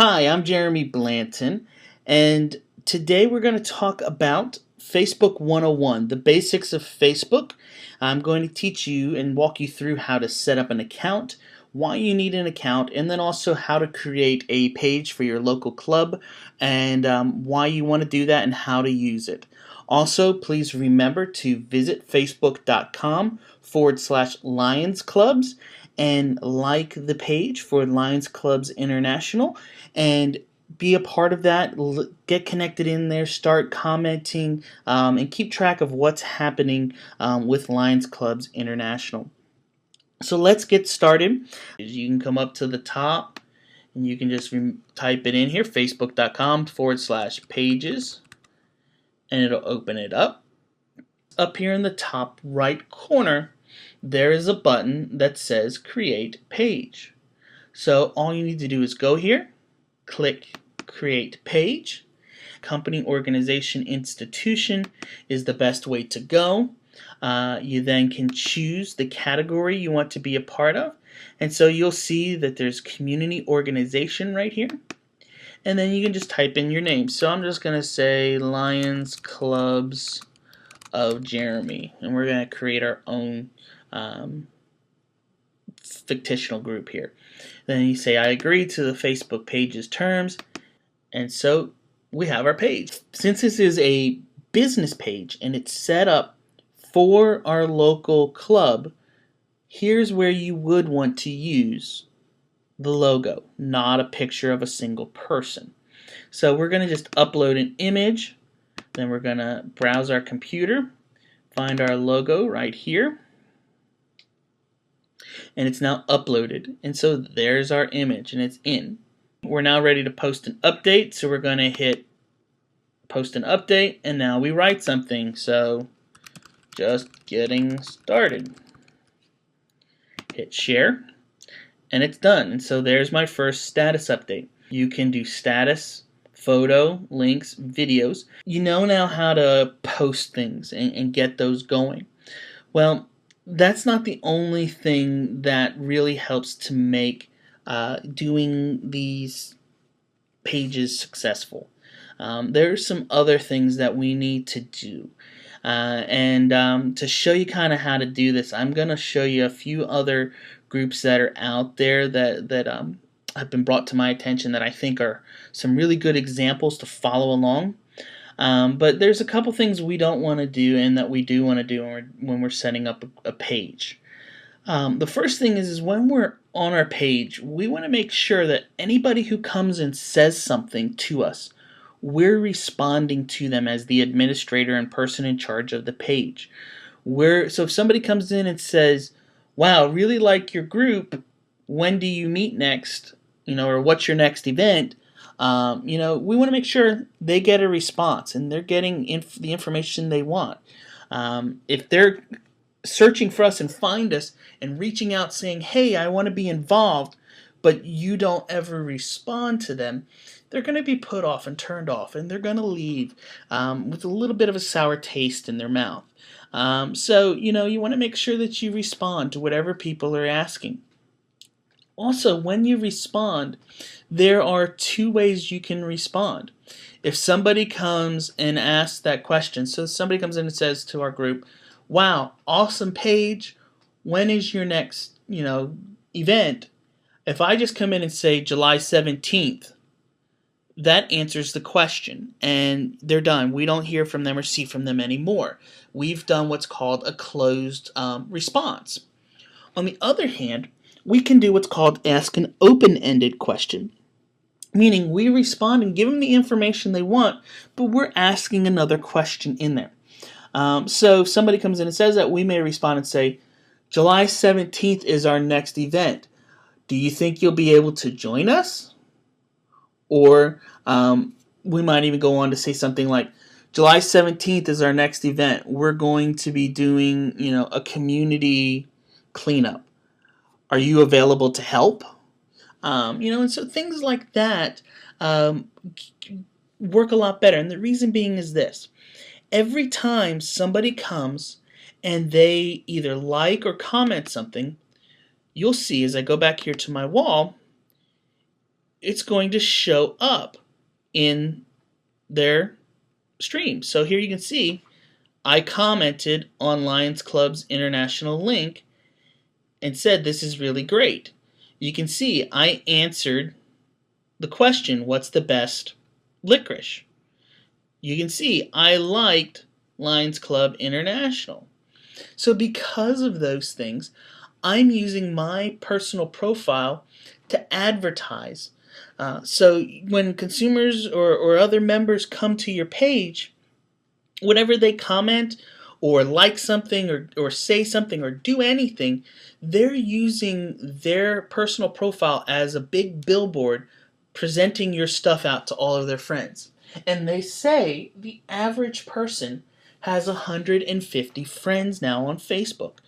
Hi, I'm Jeremy Blanton, and today we're going to talk about Facebook 101, the basics of Facebook. I'm going to teach you and walk you through how to set up an account, why you need an account, and then also how to create a page for your local club and why you want to do that and how to use it. Also, please remember to visit facebook.com/Lions Clubs and like the page for Lions Clubs International and be a part of that. Get connected in there, start commenting, and keep track of what's happening with Lions Clubs International. So let's get started. You can come up to the top and you can just type it in here, facebook.com/pages, and it'll open it up. Up here in the top right corner, there is a button that says Create Page. So all you need to do is go here, click Create Page. Company, organization, institution is the best way to go. You then can choose the category you want to be a part of. And so you'll see that there's community organization right here. And then you can just type in your name. So I'm just going to say Lions Clubs of Jeremy. And we're going to create our own fictional group here. Then you say, I agree to the Facebook page's terms. And so we have our page. Since this is a business page and it's set up for our local club, here's where you would want to use the logo, not a picture of a single person. So we're going to just upload an image. Then we're going to browse our computer, find our logo right here. And it's now uploaded. And so there's our image and it's in. We're now ready to post an update, so we're going to hit post an update, and now we write something. So just getting started. Hit share, and it's done. And so there's my first status update. You can do status, photo, links, videos. You know now how to post things and get those going. Well, that's not the only thing that really helps to make doing these pages successful. There are some other things that we need to do. To show you kind of how to do this, I'm going to show you a few other groups that are out there that have been brought to my attention that I think are some really good examples to follow along. But there's a couple things we don't want to do and that we do want to do when we're setting up a page. The first thing is when we're on our page, we want to make sure that anybody who comes and says something to us, we're responding to them as the administrator and person in charge of the page. So if somebody comes in and says, wow, really like your group, when do you meet next? Or what's your next event? We want to make sure they get a response and they're getting the information they want. If they're searching for us and find us and reaching out saying, hey, I want to be involved, but you don't ever respond to them, they're going to be put off and turned off, and they're going to leave with a little bit of a sour taste in their mouth. So you want to make sure that you respond to whatever people are asking. Also, when you respond, there are two ways you can respond. If somebody comes and asks that question, so somebody comes in and says to our group, wow, awesome page, when is your next, event? If I just come in and say July 17th, that answers the question and they're done. We don't hear from them or see from them anymore. We've done what's called a closed response. On the other hand, we can do what's called ask an open-ended question, meaning we respond and give them the information they want, but we're asking another question in there. So if somebody comes in and says that, we may respond and say, July 17th is our next event. Do you think you'll be able to join us? Or we might even go on to say something like, July 17th is our next event. We're going to be doing, a community cleanup. Are you available to help? And so things like that work a lot better. And the reason being is this. Every time somebody comes and they either like or comment something, you'll see as I go back here to my wall, it's going to show up in their stream. So here you can see I commented on Lions Club's international link and said this is really great. You can see I answered the question, what's the best licorice? You can see I liked Lions Club International. So because of those things, I'm using my personal profile to advertise. So when consumers or other members come to your page, whatever they comment or like something or say something or do anything, they're using their personal profile as a big billboard presenting your stuff out to all of their friends. And they say the average person has 150 friends now on Facebook.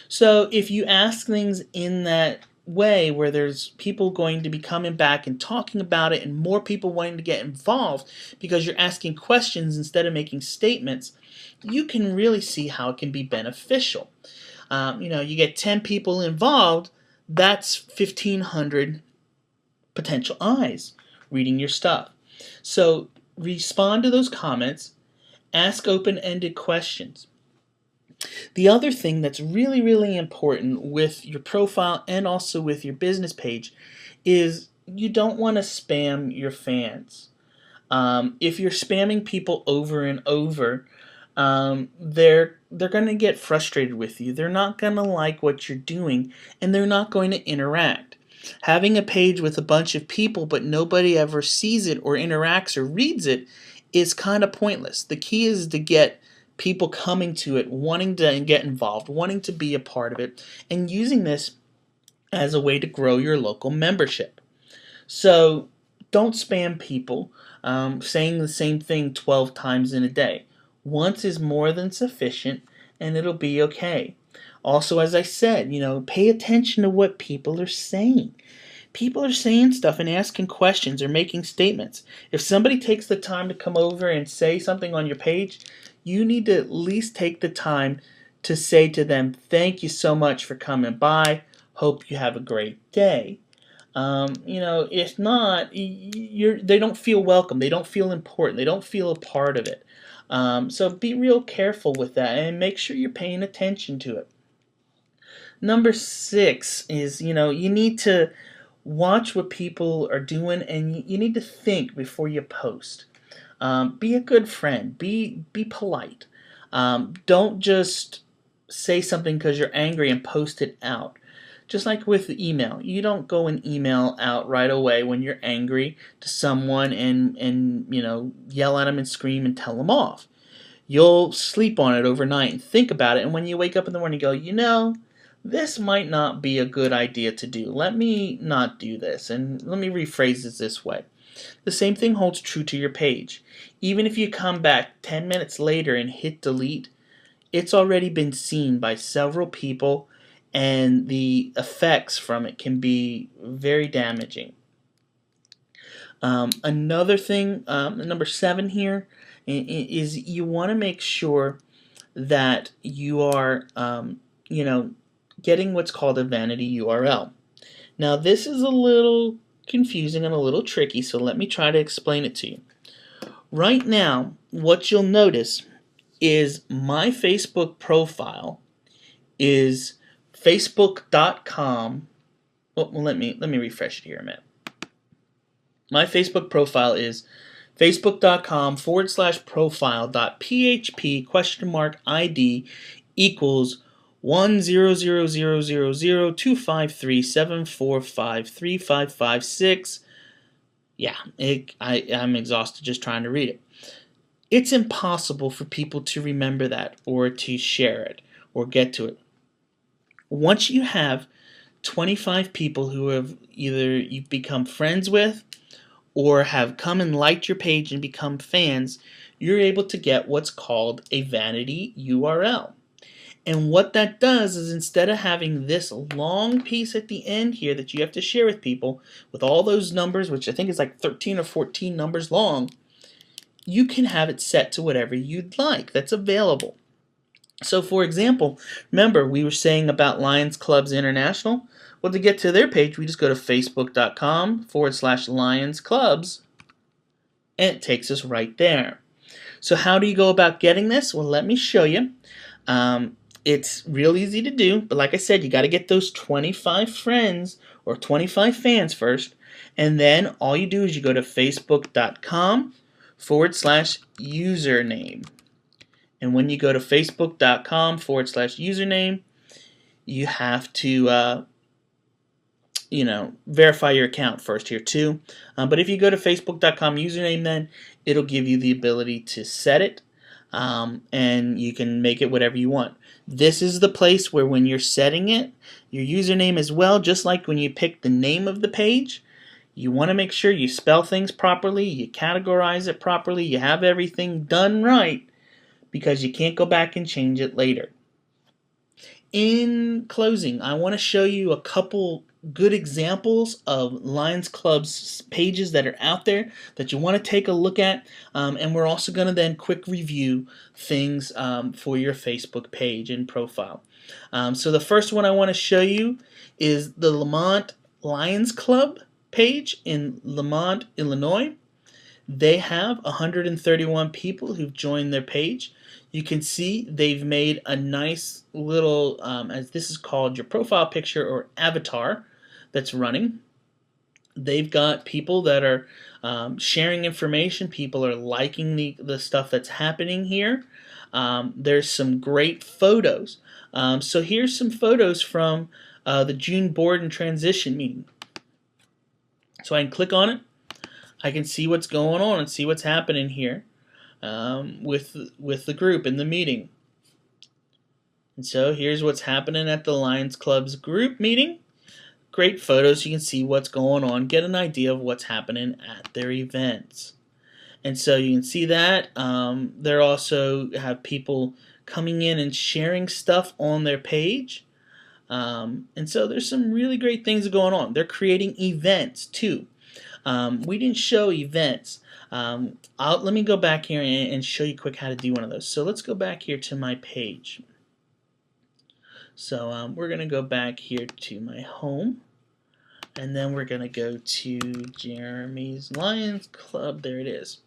So if you ask things in that way where there's people going to be coming back and talking about it and more people wanting to get involved because you're asking questions instead of making statements, you can really see how it can be beneficial. You get 10 people involved, that's 1,500 potential eyes reading your stuff. So respond to those comments, ask open-ended questions. The other thing that's really, really important with your profile and also with your business page is you don't want to spam your fans. If you're spamming people over and over, they're going to get frustrated with you. They're not going to like what you're doing, and they're not going to interact. Having a page with a bunch of people but nobody ever sees it or interacts or reads it is kind of pointless. The key is to get people coming to it, wanting to get involved, wanting to be a part of it, and using this as a way to grow your local membership. So don't spam people saying the same thing 12 times in a day. Once is more than sufficient, and it'll be okay. Also, as I said, pay attention to what people are saying. People are saying stuff and asking questions or making statements. If somebody takes the time to come over and say something on your page, you need to at least take the time to say to them, thank you so much for coming by. Hope you have a great day. If not, they don't feel welcome. They don't feel important. They don't feel a part of it. So be real careful with that and make sure you're paying attention to it. Number 6 is, you need to watch what people are doing, and you need to think before you post. Be a good friend. Be polite. Don't just say something because you're angry and post it out. Just like with the email, you don't go and email out right away when you're angry to someone and yell at them and scream and tell them off. You'll sleep on it overnight and think about it, and when you wake up in the morning, you go, this might not be a good idea to do. Let me not do this, and let me rephrase this way. The same thing holds true to your page. Even if you come back 10 minutes later and hit delete, it's already been seen by several people, and the effects from it can be very damaging. Another thing, number 7 here, is you want to make sure that you are, getting what's called a vanity URL. Now, this is a little confusing and a little tricky, so let me try to explain it to you. Right now, what you'll notice is my Facebook profile is facebook.com. Well, let me refresh it here a minute. My Facebook profile is facebook.com/profile.php?id equals 10000025374535556. Yeah, I'm exhausted just trying to read it. It's impossible for people to remember that or to share it or get to it. Once you have 25 people who have either you've become friends with or have come and liked your page and become fans, you're able to get what's called a vanity URL. And what that does is, instead of having this long piece at the end here that you have to share with people with all those numbers, which I think is like 13 or 14 numbers long, you can have it set to whatever you'd like that's available. So for example, remember we were saying about Lions Clubs International? Well, to get to their page, we just go to facebook.com/Lions Clubs, and it takes us right there. So how do you go about getting this? Well, let me show you. It's real easy to do, but like I said, you got to get those 25 friends or 25 fans first, and then all you do is you go to facebook.com/username. And when you go to facebook.com/username, you have to verify your account first here too. But if you go to facebook.com username, then it'll give you the ability to set it, and you can make it whatever you want. This is the place where when you're setting it, your username as well, just like when you pick the name of the page, you want to make sure you spell things properly, you categorize it properly, you have everything done right, because you can't go back and change it later. In closing, I want to show you a couple good examples of Lions Club's pages that are out there that you want to take a look at, and we're also going to then quick review things for your Facebook page and profile. So the first one I want to show you is the Lamont Lions Club page in Lamont, Illinois. They have 131 people who've joined their page. You can see they've made a nice little, as this is called, your profile picture or avatar that's running. They've got people that are sharing information. People are liking the stuff that's happening here. There's some great photos. So here's some photos from the June board and transition meeting. So I can click on it. I can see what's going on and see what's happening here with the group in the meeting. And so here's what's happening at the Lions Club's group meeting. Great photos. You can see what's going on, get an idea of what's happening at their events. And so you can see that. They also have people coming in and sharing stuff on their page. And so there's some really great things going on. They're creating events too. We didn't show events. Let me go back here and show you quick how to do one of those. So let's go back here to my page. So we're going to go back here to my home, and then we're going to go to Jeremy's Lions Club. There it is.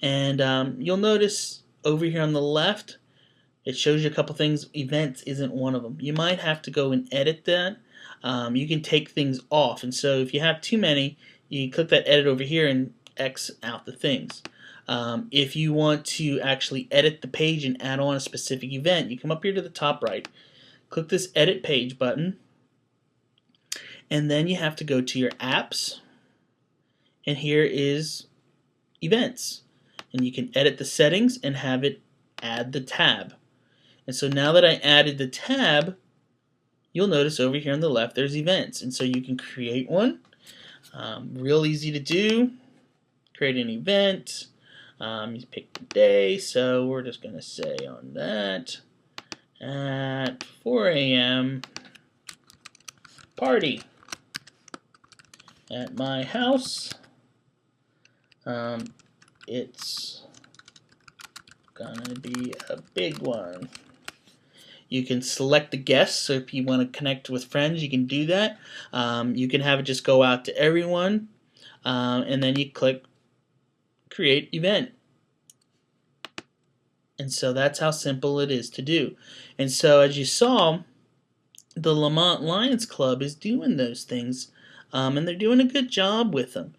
And you'll notice over here on the left, it shows you a couple things. Events isn't one of them. You might have to go and edit that. You can take things off, and so if you have too many, you click that edit over here and X out the things. If you want to actually edit the page and add on a specific event, you come up here to the top right, click this edit page button, and then you have to go to your apps, and here is events, and you can edit the settings and have it add the tab. And so now that I added the tab, you'll notice over here on the left there's events, and so you can create one. Real easy to do. Create an event. You pick the day, so we're just going to say on that at 4 a.m. party at my house. It's gonna be a big one. You can select the guests, so if you want to connect with friends, you can do that. You can have it just go out to everyone, and then you click create event. And so that's how simple it is to do. And so as you saw, the Lamont Lions Club is doing those things, and they're doing a good job with them.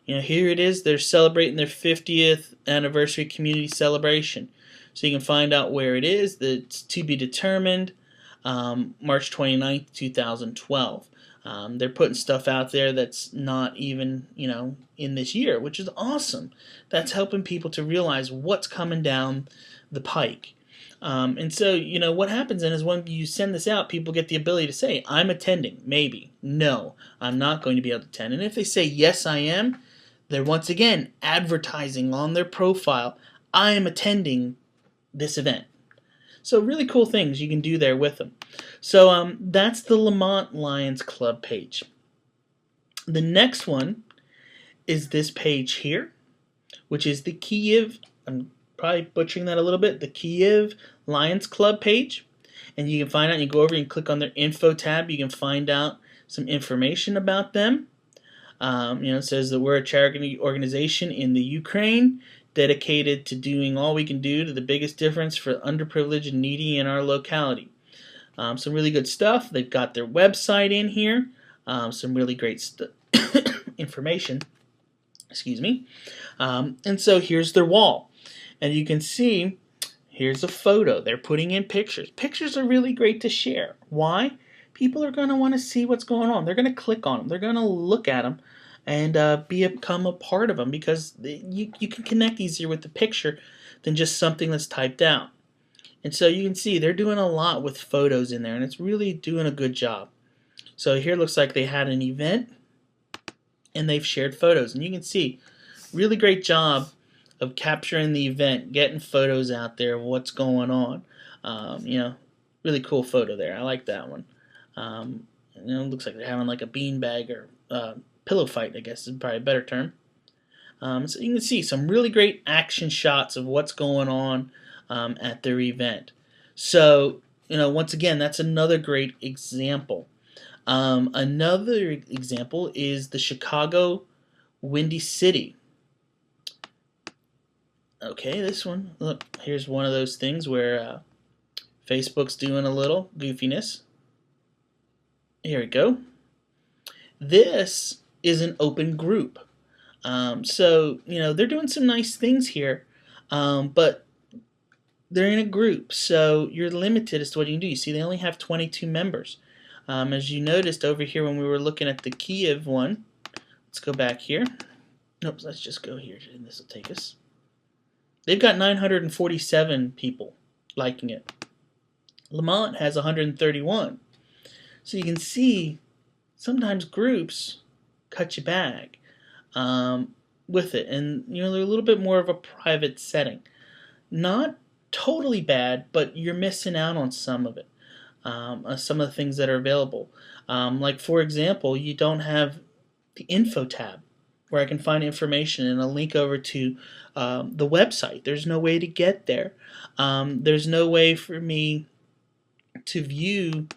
You know, here it is, they're celebrating their 50th anniversary community celebration. So you can find out where it is. It's to be determined, March 29th, 2012. They're putting stuff out there that's not even, in this year, which is awesome. That's helping people to realize what's coming down the pike. And so, what happens then is when you send this out, people get the ability to say, I'm attending, maybe. No, I'm not going to be able to attend. And if they say, yes, I am, they're once again advertising on their profile, I am attending this event. So really cool things you can do there with them. So that's the Lamont Lions Club page. The next one is this page here, which is the Kiev, I'm probably butchering that a little bit, the Kiev Lions Club page. And you can find out, you go over and click on their info tab, you can find out some information about them. It says that we're a charity organization in the Ukraine dedicated to doing all we can do to the biggest difference for underprivileged and needy in our locality. Some really good stuff. They've got their website in here. Some really great information. Excuse me. And so here's their wall. And you can see, here's a photo. They're putting in pictures. Pictures are really great to share. Why? People are going to want to see what's going on. They're going to click on them. They're going to look at them and become a part of them, because you can connect easier with the picture than just something that's typed out. And so you can see they're doing a lot with photos in there, and it's really doing a good job. So here it looks like they had an event and they've shared photos, and you can see really great job of capturing the event, getting photos out there of what's going on. Really cool photo there. I like that one. It looks like they're having like a beanbag or pillow fight, I guess is probably a better term. So you can see some really great action shots of what's going on at their event. So, once again, that's another great example. Another example is the Chicago Windy City. Okay, this one, look, here's one of those things where Facebook's doing a little goofiness. Here we go. This is an open group. So, they're doing some nice things here, but they're in a group, so you're limited as to what you can do. You see, they only have 22 members. As you noticed over here when we were looking at the Kiev one, let's go back here. Nope, let's just go here, and this will take us. They've got 947 people liking it. Lamont has 131. So you can see sometimes groups cut your bag with it, and they're a little bit more of a private setting. Not totally bad, but you're missing out on some of it. Some of the things that are available. Like, for example, you don't have the info tab where I can find information and a link over to the website. There's no way to get there. There's no way for me to view,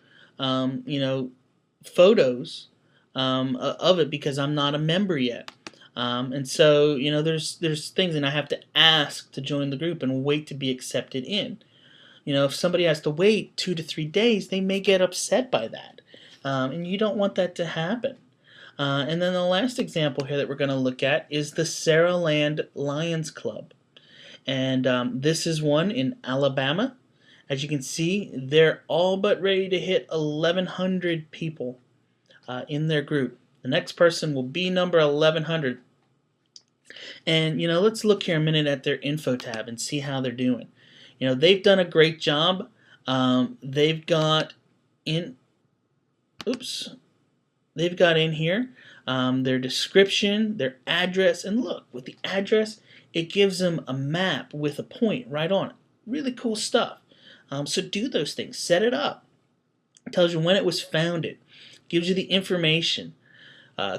photos of it because I'm not a member yet. And so, there's things, and I have to ask to join the group and wait to be accepted in. If somebody has to wait 2 to 3 days, they may get upset by that. And you don't want that to happen. And then the last example here that we're going to look at is the Saraland Lions Club. And this is one in Alabama. As you can see, they're all but ready to hit 1,100 people in their group. The next person will be number 1,100. And, let's look here a minute at their info tab and see how they're doing. They've done a great job. They've got in here their description, their address, and look, with the address, it gives them a map with a point right on it. Really cool stuff. So do those things. Set it up. It tells you when it was founded. Gives you the information.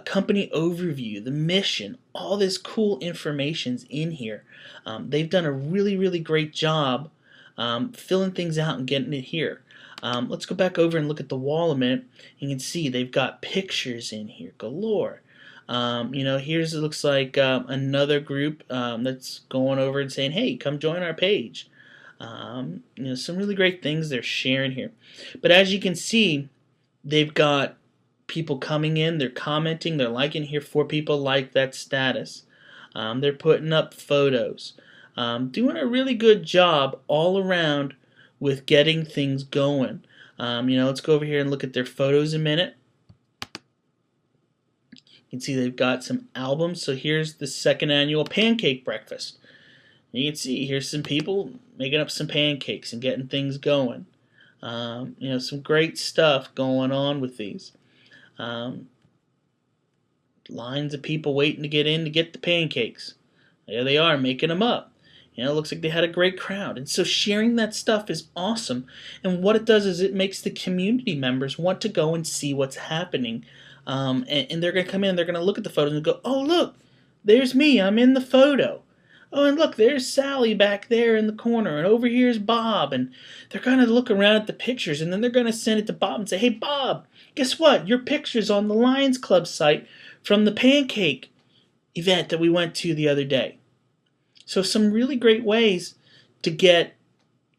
Company overview, the mission, all this cool information's in here. They've done a really, really great job filling things out and getting it here. Let's go back over and look at the wall a minute. You can see they've got pictures in here galore. Here's it looks like another group that's going over and saying, hey, come join our page. Some really great things they're sharing here. But as you can see, they've got people coming in, they're commenting, they're liking here. 4 people like that status. They're putting up photos. Doing a really good job all around with getting things going. Let's go over here and look at their photos a minute. You can see they've got some albums. So here's the 2nd annual pancake breakfast. You can see here's some people making up some pancakes and getting things going. Some great stuff going on with these. Lines of people waiting to get in to get the pancakes. There they are, making them up. It looks like they had a great crowd. And so sharing that stuff is awesome. And what it does is it makes the community members want to go and see what's happening. And they're going to come in, they're going to look at the photos and go, oh, look, there's me, I'm in the photo. Oh, and look, there's Sally back there in the corner, and over here's Bob. And they're going to look around at the pictures, and then they're going to send it to Bob and say, hey, Bob, guess what? Your picture's on the Lions Club site from the pancake event that we went to the other day. So some really great ways to get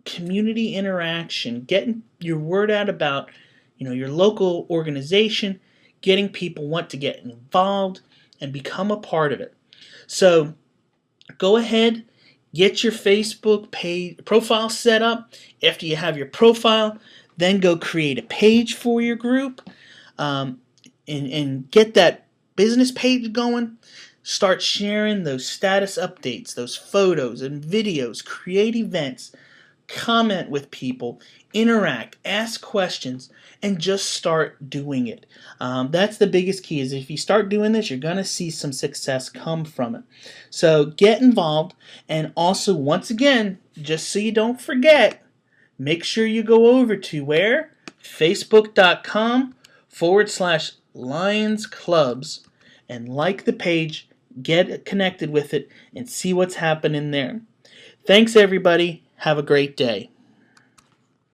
community interaction, getting your word out about your local organization, getting people want to get involved and become a part of it. So go ahead, get your Facebook page profile set up. After you have your profile, then go create a page for your group, and get that business page going. Start sharing those status updates, those photos and videos, create events, comment with people, interact, ask questions, and just start doing it. That's the biggest key, is if you start doing this, you're going to see some success come from it. So get involved, and also, once again, just so you don't forget, make sure you go over to where? Facebook.com/Lions Clubs and like the page, get connected with it, and see what's happening there. Thanks, everybody. Have a great day.